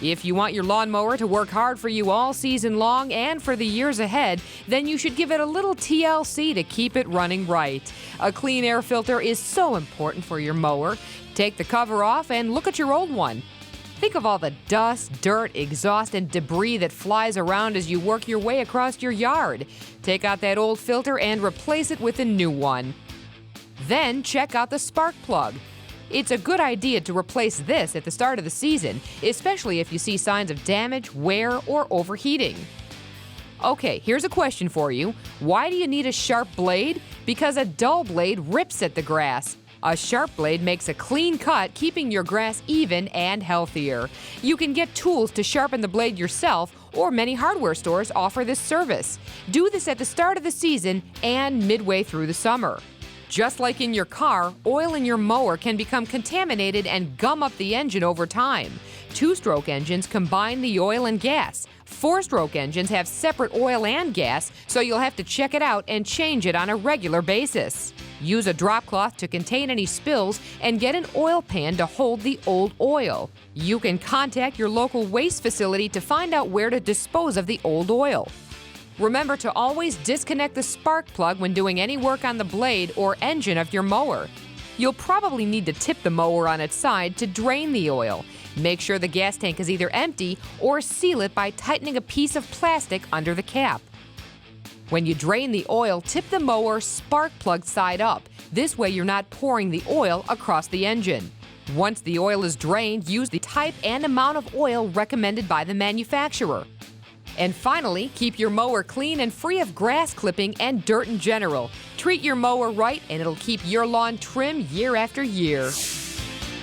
If you want your lawnmower to work hard for you all season long and for the years ahead, then you should give it a little TLC to keep it running right. A clean air filter is so important for your mower. Take the cover off and look at your old one. Think of all the dust, dirt, exhaust, and debris that flies around as you work your way across your yard. Take out that old filter and replace it with a new one. Then check out the spark plug. It's a good idea to replace this at the start of the season, especially if you see signs of damage, wear, or overheating. Okay, here's a question for you. Why do you need a sharp blade? Because a dull blade rips at the grass. A sharp blade makes a clean cut, keeping your grass even and healthier. You can get tools to sharpen the blade yourself, or many hardware stores offer this service. Do this at the start of the season and midway through the summer. Just like in your car, oil in your mower can become contaminated and gum up the engine over time. Two-stroke engines combine the oil and gas. Four-stroke engines have separate oil and gas, so you'll have to check it out and change it on a regular basis. Use a drop cloth to contain any spills and get an oil pan to hold the old oil. You can contact your local waste facility to find out where to dispose of the old oil. Remember to always disconnect the spark plug when doing any work on the blade or engine of your mower. You'll probably need to tip the mower on its side to drain the oil. Make sure the gas tank is either empty or seal it by tightening a piece of plastic under the cap. When you drain the oil, tip the mower spark plug side up. This way you're not pouring the oil across the engine. Once the oil is drained, use the type and amount of oil recommended by the manufacturer. And finally, keep your mower clean and free of grass clipping and dirt in general. Treat your mower right and it'll keep your lawn trim year after year.